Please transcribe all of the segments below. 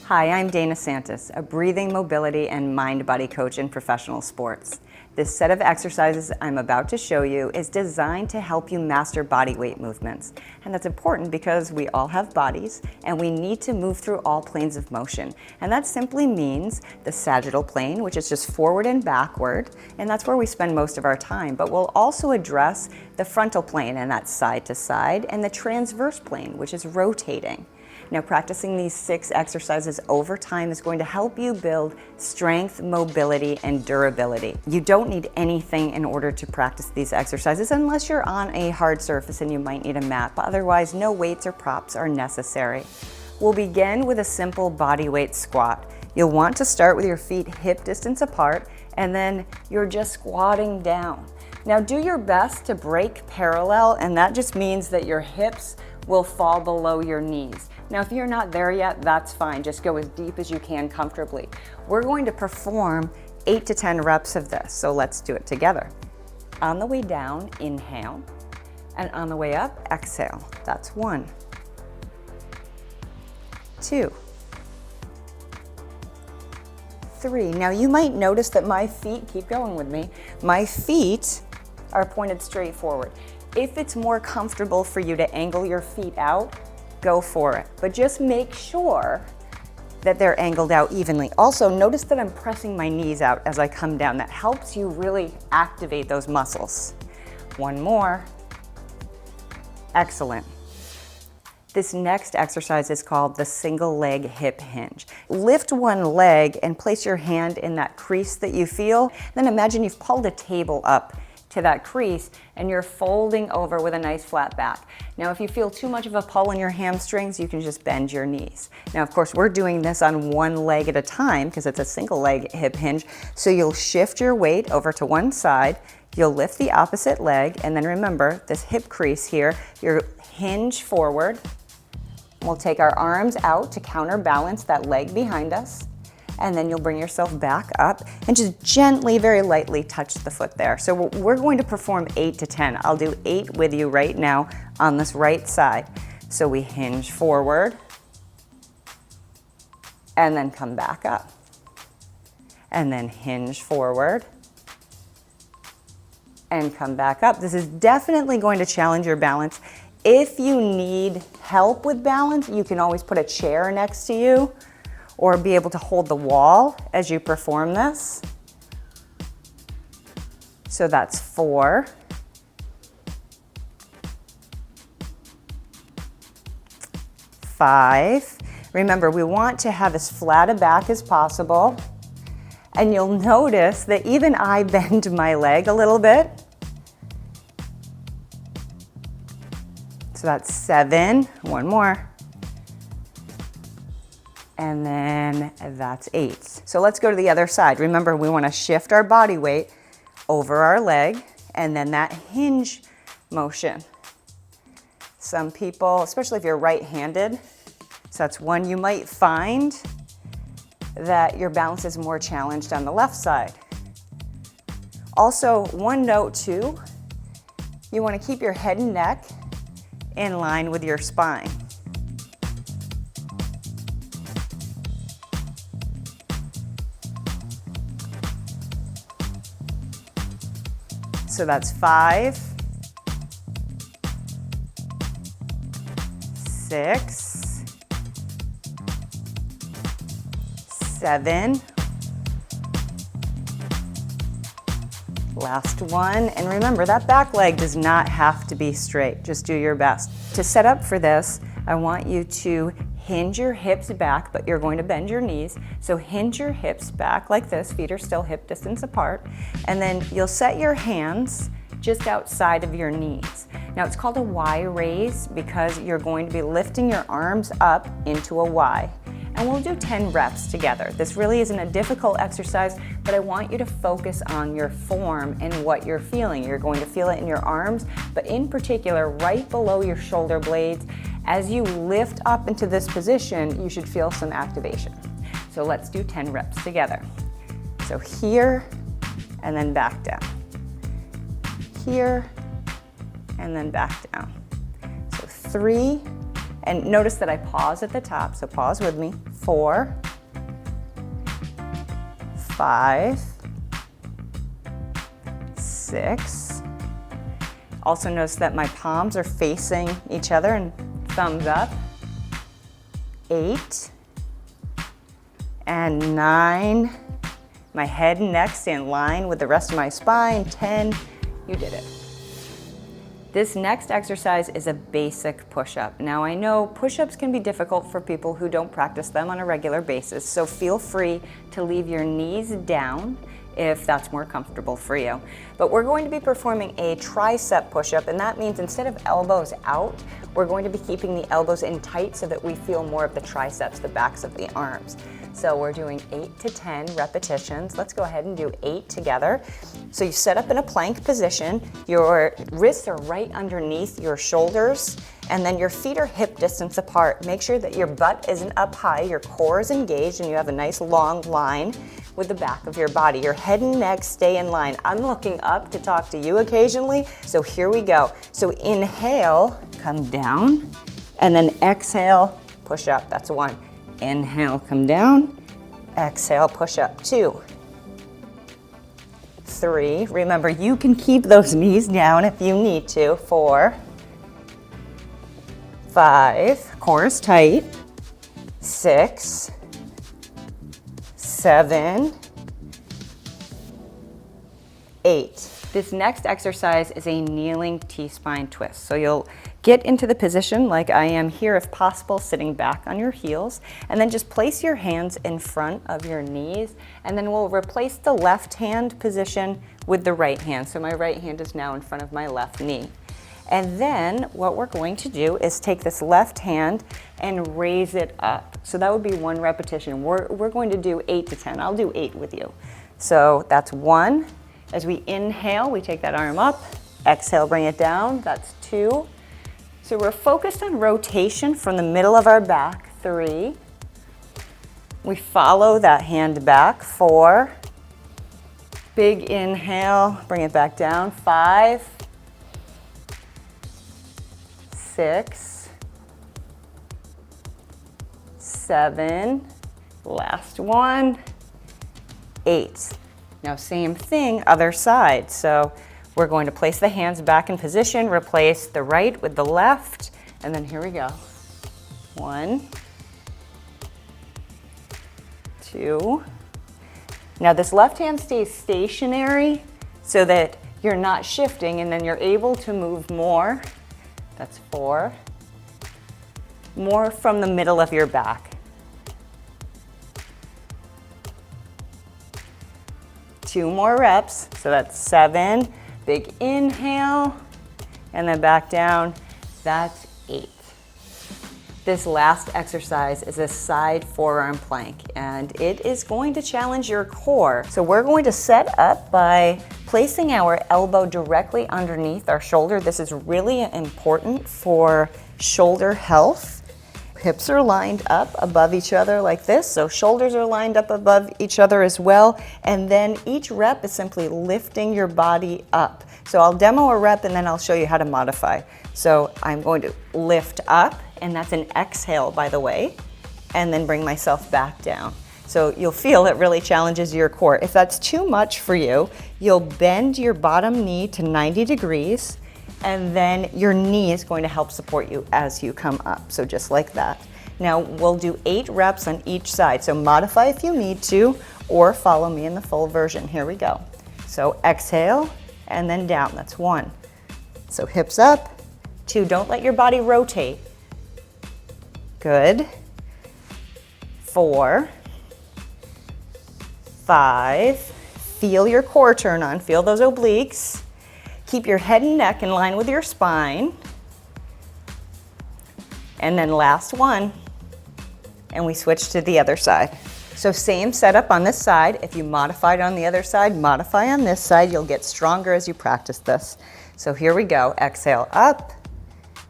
Hi, I'm Dana Santos, a breathing, mobility, and mind-body coach in professional sports. This set of exercises I'm about to show you is designed to help you master body weight movements. And that's important because we all have bodies and we need to move through all planes of motion. And that simply means the sagittal plane, which is just forward and backward, and that's where we spend most of our time. But we'll also address the frontal plane, and that's side to side, and the transverse plane, which is rotating. Now, practicing these 6 exercises over time is going to help you build strength, mobility, and durability. You don't need anything in order to practice these exercises unless you're on a hard surface and you might need a mat, but otherwise no weights or props are necessary. We'll begin with a simple body weight squat. You'll want to start with your feet hip distance apart, and then you're just squatting down. Now, do your best to break parallel, and that just means that your hips will fall below your knees. Now, if you're not there yet, that's fine. Just go as deep as you can comfortably. We're going to perform 8 to 10 reps of this, so let's do it together. On the way down, inhale, and on the way up, exhale. That's 1, 2, 3. Now, you might notice that my feet, keep going with me, my feet are pointed straight forward. If it's more comfortable for you to angle your feet out, go for it. But just make sure that they're angled out evenly. Also, notice that I'm pressing my knees out as I come down. That helps you really activate those muscles. 1 more. Excellent. This next exercise is called the single leg hip hinge. Lift one leg and place your hand in that crease that you feel. Then imagine you've pulled a table up to that crease and you're folding over with a nice flat back. Now, if you feel too much of a pull in your hamstrings, you can just bend your knees. Now, of course, we're doing this on one leg at a time because it's a single leg hip hinge. So you'll shift your weight over to one side, you'll lift the opposite leg, and then remember this hip crease here, you'll hinge forward. We'll take our arms out to counterbalance that leg behind us. And then you'll bring yourself back up and just gently, very lightly touch the foot there. So we're going to perform 8 to 10. I'll do 8 with you right now on this right side. So we hinge forward and then come back up. And then hinge forward and come back up. This is definitely going to challenge your balance. If you need help with balance, you can always put a chair next to you or be able to hold the wall as you perform this. So that's 4. 5. Remember, we want to have as flat a back as possible. And you'll notice that even I bend my leg a little bit. So that's 7. 1 more. And then that's 8. So let's go to the other side. Remember, we want to shift our body weight over our leg and then that hinge motion. Some people, especially if you're right-handed, so that's 1, you might find that your balance is more challenged on the left side. Also, one note too, you want to keep your head and neck in line with your spine. So that's 5, 6, 7, last 1, and remember that back leg does not have to be straight, just do your best. To set up for this, I want you to hinge your hips back, but you're going to bend your knees. So hinge your hips back like this, feet are still hip distance apart, and then you'll set your hands just outside of your knees. Now it's called a Y raise because you're going to be lifting your arms up into a Y. And we'll do 10 reps together. This really isn't a difficult exercise, but I want you to focus on your form and what you're feeling. You're going to feel it in your arms, but in particular, right below your shoulder blades. As you lift up into this position, you should feel some activation. So let's do 10 reps together. So here, and then back down. Here, and then back down. So 3, And notice that I pause at the top, so pause with me. 4, 5, 6. Also notice that my palms are facing each other and thumbs up. 8 and 9. My head and neck stay in line with the rest of my spine. 10. You did it. This next exercise is a basic push-up. Now I know push-ups can be difficult for people who don't practice them on a regular basis, so feel free to leave your knees down if that's more comfortable for you. But we're going to be performing a tricep push-up, and that means instead of elbows out, we're going to be keeping the elbows in tight so that we feel more of the triceps, the backs of the arms. So we're doing 8 to 10 repetitions. Let's go ahead and do 8 together. So you set up in a plank position, your wrists are right underneath your shoulders, and then your feet are hip distance apart. Make sure that your butt isn't up high, your core is engaged, and you have a nice long line with the back of your body. Your head and neck stay in line. I'm looking up to talk to you occasionally, so here we go. So inhale, come down, and then exhale, push up. That's 1. Inhale, come down. Exhale, push up. 2, 3. Remember, you can keep those knees down if you need to. 4, 5. Core is tight. 6, 7, 8. This next exercise is a kneeling T-spine twist. So you'll get into the position like I am here if possible, sitting back on your heels, and then just place your hands in front of your knees, and then we'll replace the left hand position with the right hand. So my right hand is now in front of my left knee. And then what we're going to do is take this left hand and raise it up. So that would be 1 repetition. We're going to do 8 to 10. I'll do 8 with you. So that's 1. As we inhale, we take that arm up. Exhale, bring it down. That's 2. So we're focused on rotation from the middle of our back. 3. We follow that hand back. 4. Big inhale, bring it back down. 5. 6. 7. Last one. 8. Now same thing, other side. So we're going to place the hands back in position, replace the right with the left, and then here we go. 1, 2. Now this left hand stays stationary so that you're not shifting, and then you're able to move more. That's 4. More from the middle of your back. 2 more reps, so that's 7. Big inhale, and then back down. That's 8. This last exercise is a side forearm plank, and it is going to challenge your core. So we're going to set up by placing our elbow directly underneath our shoulder. This is really important for shoulder health. Hips are lined up above each other like this, so shoulders are lined up above each other as well. And then each rep is simply lifting your body up. So I'll demo a rep and then I'll show you how to modify. So I'm going to lift up, and that's an exhale, by the way, and then bring myself back down. So you'll feel it really challenges your core. If that's too much for you, you'll bend your bottom knee to 90 degrees, and then your knee is going to help support you as you come up. So just like that. Now we'll do 8 reps on each side. So modify if you need to, or follow me in the full version. Here we go. So exhale, and then down. That's 1. So hips up. 2, don't let your body rotate. Good. 4, 5. Feel your core turn on. Feel those obliques. Keep your head and neck in line with your spine. And then last one, and we switch to the other side. So same setup on this side. If you modified on the other side, modify on this side. You'll get stronger as you practice this. So here we go. Exhale up,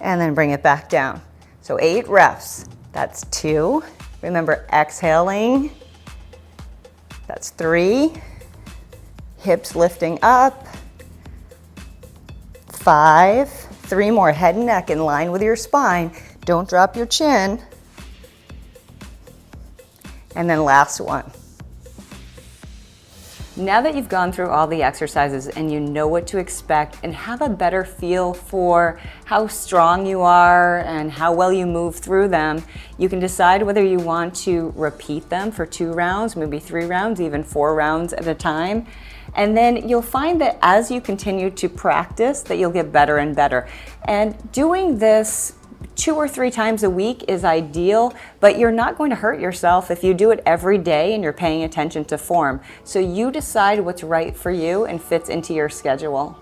and then bring it back down. So 8 reps. That's 2. Remember, exhaling. That's 3. Hips lifting up. 5, 3 more, head and neck in line with your spine. Don't drop your chin. And then last one. Now that you've gone through all the exercises and you know what to expect and have a better feel for how strong you are and how well you move through them, you can decide whether you want to repeat them for 2 rounds, maybe 3 rounds, even 4 rounds at a time. And then you'll find that as you continue to practice, that you'll get better and better. And doing this 2 or 3 times a week is ideal, but you're not going to hurt yourself if you do it every day and you're paying attention to form. So you decide what's right for you and fits into your schedule.